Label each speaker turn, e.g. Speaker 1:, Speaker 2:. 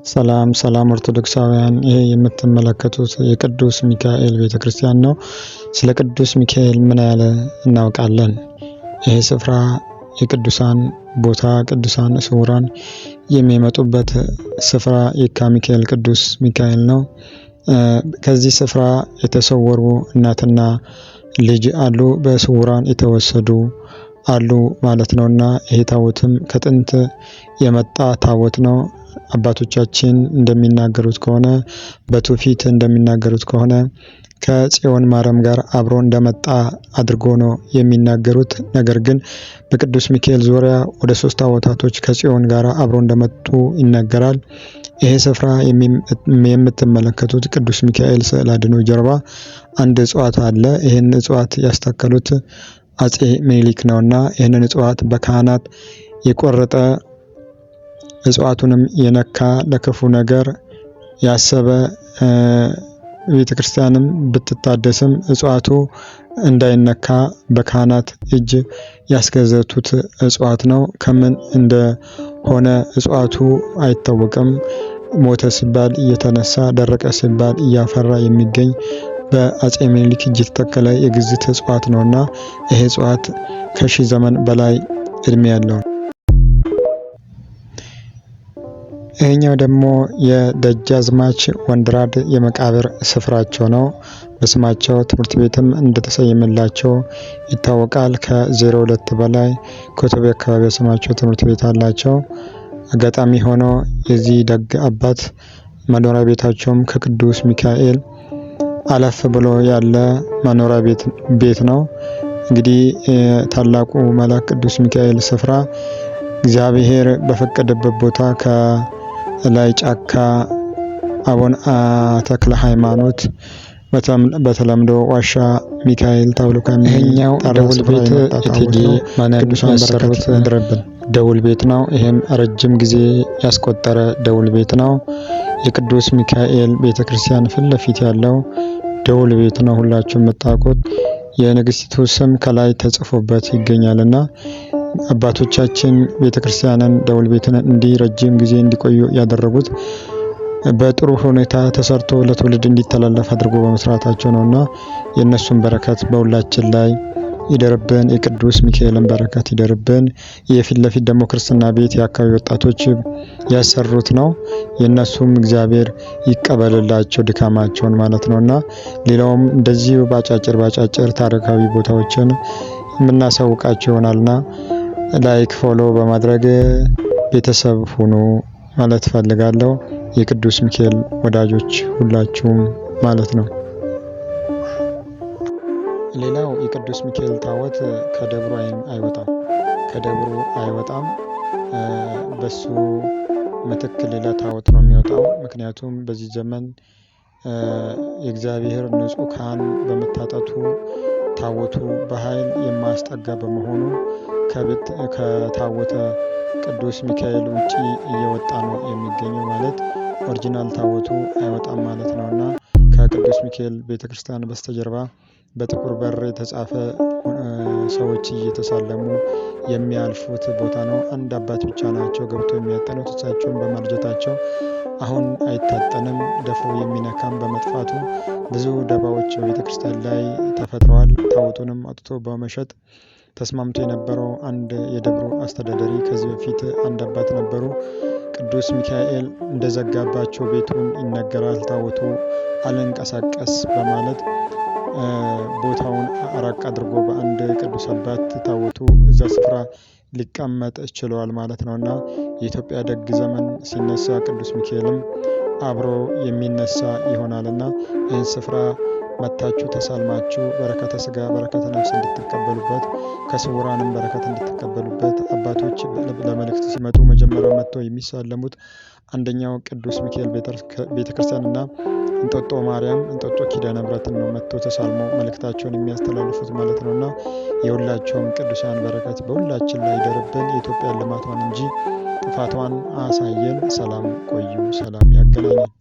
Speaker 1: ሰላም ሰላም ኦርቶዶክሳውያን፣ ይሄ የምትመለከቱት የቅዱስ ሚካኤል ቤተክርስቲያን ነው። ስለ ቅዱስ ሚካኤል ምን ያለ እናውቃለን? ይሄ ስፍራ የቅዱሳን ቦታ፣ ቅዱሳን ስውራን የሚመጡበት ስፍራ የካ ሚካኤል ቅዱስ ሚካኤል ነው። ከዚህ ስፍራ የተሰወሩ እናትና ልጅ አሉ፣ በስውራን የተወሰዱ አሉ ማለት ነውና ይሄ ታቦትም ከጥንት የመጣ ታቦት ነው። አባቶቻችን እንደሚናገሩት ከሆነ በትውፊት እንደሚናገሩት ከሆነ ከጽዮን ማርያም ጋር አብሮ እንደመጣ አድርጎ ነው የሚናገሩት። ነገር ግን በቅዱስ ሚካኤል ዙሪያ ወደ 3 ታቦታቶች ከጽዮን ጋር አብሮ እንደመጡ ይነገራል። ይሄ ስፍራ የምትመለከቱት ቅዱስ ሚካኤል ስዕል አድኖ ጀርባ አንድ እጽዋት አለ። ይህን እጽዋት ያስተከሉት አጼ ምኒልክ ነውና ይህንን እጽዋት በካህናት የቆረጠ እጽዋቱንም የነካ ለክፉ ነገር ያሰበ ቤተክርስቲያንም ብትታደስም እጽዋቱ እንዳይነካ በካህናት እጅ ያስገዘቱት እጽዋት ነው። ከምን እንደሆነ እጽዋቱ አይታወቅም። ሞተ ሲባል እየተነሳ ደረቀ ሲባል እያፈራ የሚገኝ በአጼ ምኒልክ እጅ የተተከለ የግዝት እጽዋት ነውና ይሄ እጽዋት ከ1000 ዘመን በላይ እድሜ ያለው። ይሄኛው ደግሞ የደጃዝማች ወንድይራድ የመቃብር ስፍራቸው ነው። በስማቸው ትምህርት ቤትም እንደተሰየመላቸው ይታወቃል። ከ02 በላይ ኮተቤ አካባቢ ስማቸው ትምህርት ቤት አላቸው። አጋጣሚ ሆኖ የዚህ ደግ አባት መኖሪያ ቤታቸውም ከቅዱስ ሚካኤል አለፍ ብሎ ያለ መኖሪያ ቤት ነው። እንግዲህ ታላቁ መልአክ ቅዱስ ሚካኤል ስፍራ እግዚአብሔር በፈቀደበት ቦታ ከላይ ጫካ አቡነ ተክለ ሃይማኖት በተለምዶ ዋሻ ሚካኤል ተብሎ ከሚገኘው ደውል ቤት እቴጌ ቅዱሳን በረከት ይደርብን ደውል ቤት ነው። ይሄም ረጅም ጊዜ ያስቆጠረ ደውል ቤት ነው። የቅዱስ ሚካኤል ቤተክርስቲያን ፊት ለፊት ያለው ደውል ቤት ነው። ሁላችሁም የምታውቁት የንግስቲቱ ስም ከላይ ተጽፎበት ይገኛልና አባቶቻችን ቤተክርስቲያንን ደውል ቤትን እንዲህ ረጅም ጊዜ እንዲቆዩ ያደረጉት በጥሩ ሁኔታ ተሰርቶ ለትውልድ እንዲተላለፍ አድርጎ በመስራታቸው ነውና የነሱን በረከት በሁላችን ላይ ይደርብን። የቅዱስ ሚካኤልን በረከት ይደርብን። የፊት ለፊት ደግሞ ክርስትና ቤት የአካባቢ ወጣቶች ያሰሩት ነው። የነሱም እግዚአብሔር ይቀበልላቸው ድካማቸውን ማለት ነውና ሌላውም እንደዚህ ባጫጭር ታሪካዊ ቦታዎችን የምናሳውቃቸው ይሆናልና ላይክ ፎሎ በማድረግ ቤተሰብ ሁኑ ማለት ፈልጋለሁ። የቅዱስ ሚካኤል ወዳጆች ሁላችሁም ማለት ነው። ሌላው የቅዱስ ሚካኤል ታቦት ከደብሩ አይወጣም። በሱ ምትክ ሌላ ታቦት ነው የሚወጣው። ምክንያቱም በዚህ ዘመን የእግዚአብሔር ንጹሕ ካህን በመታጠቱ ታቦቱ በኃይል የማያስጠጋ በመሆኑ ከታቦተ ቅዱስ ሚካኤል ውጪ እየወጣ ነው የሚገኘው። ማለት ኦሪጂናል ታቦቱ አይወጣም ማለት ነውና ከቅዱስ ሚካኤል ቤተክርስቲያን በስተጀርባ በጥቁር በር የተጻፈ ሰዎች እየተሳለሙ የሚያልፉት ቦታ ነው። አንድ አባት ብቻ ናቸው ገብቶ የሚያጠኑት። እሳቸውም በማርጀታቸው አሁን አይታጠንም። ደፍሮ የሚነካም በመጥፋቱ ብዙ ደባዎች በቤተክርስቲያን ላይ ተፈጥረዋል። ታቦቱንም አውጥቶ በመሸጥ ተስማምቶ የነበረው አንድ የደብሩ አስተዳዳሪ ከዚህ በፊት አንድ አባት ነበሩ። ቅዱስ ሚካኤል እንደዘጋባቸው ቤቱን ይነገራል። ታቦቱ አልንቀሳቀስ በማለት ቦታውን አራቅ አድርጎ በአንድ ቅዱስ አባት ታቦቱ እዛ ስፍራ ሊቀመጥ ችሏል ማለት ነውና የኢትዮጵያ ደግ ዘመን ሲነሳ ቅዱስ ሚካኤልም አብሮ የሚነሳ ይሆናልና ይህን ስፍራ መታችሁ ተሳልማችሁ በረከተ ስጋ በረከተ ነፍስ እንድትቀበሉበት ከስውራንም በረከት እንድትቀበሉበት አባቶች ለመልእክት ሲመጡ መጀመሪያ መጥተው የሚሳለሙት አንደኛው ቅዱስ ሚካኤል ቤተክርስቲያንና እንጦጦ ማርያም እንጦጦ ኪዳነ ምሕረትን ነው መጥተው ተሳልሞ መልእክታቸውን የሚያስተላልፉት ማለት ነውና የሁላቸውም ቅዱሳን በረከት በሁላችን ላይ ይደርብን። የኢትዮጵያ ልማቷን እንጂ ጥፋቷን አሳየን። ሰላም ቆዩ። ሰላም ያገናኘን።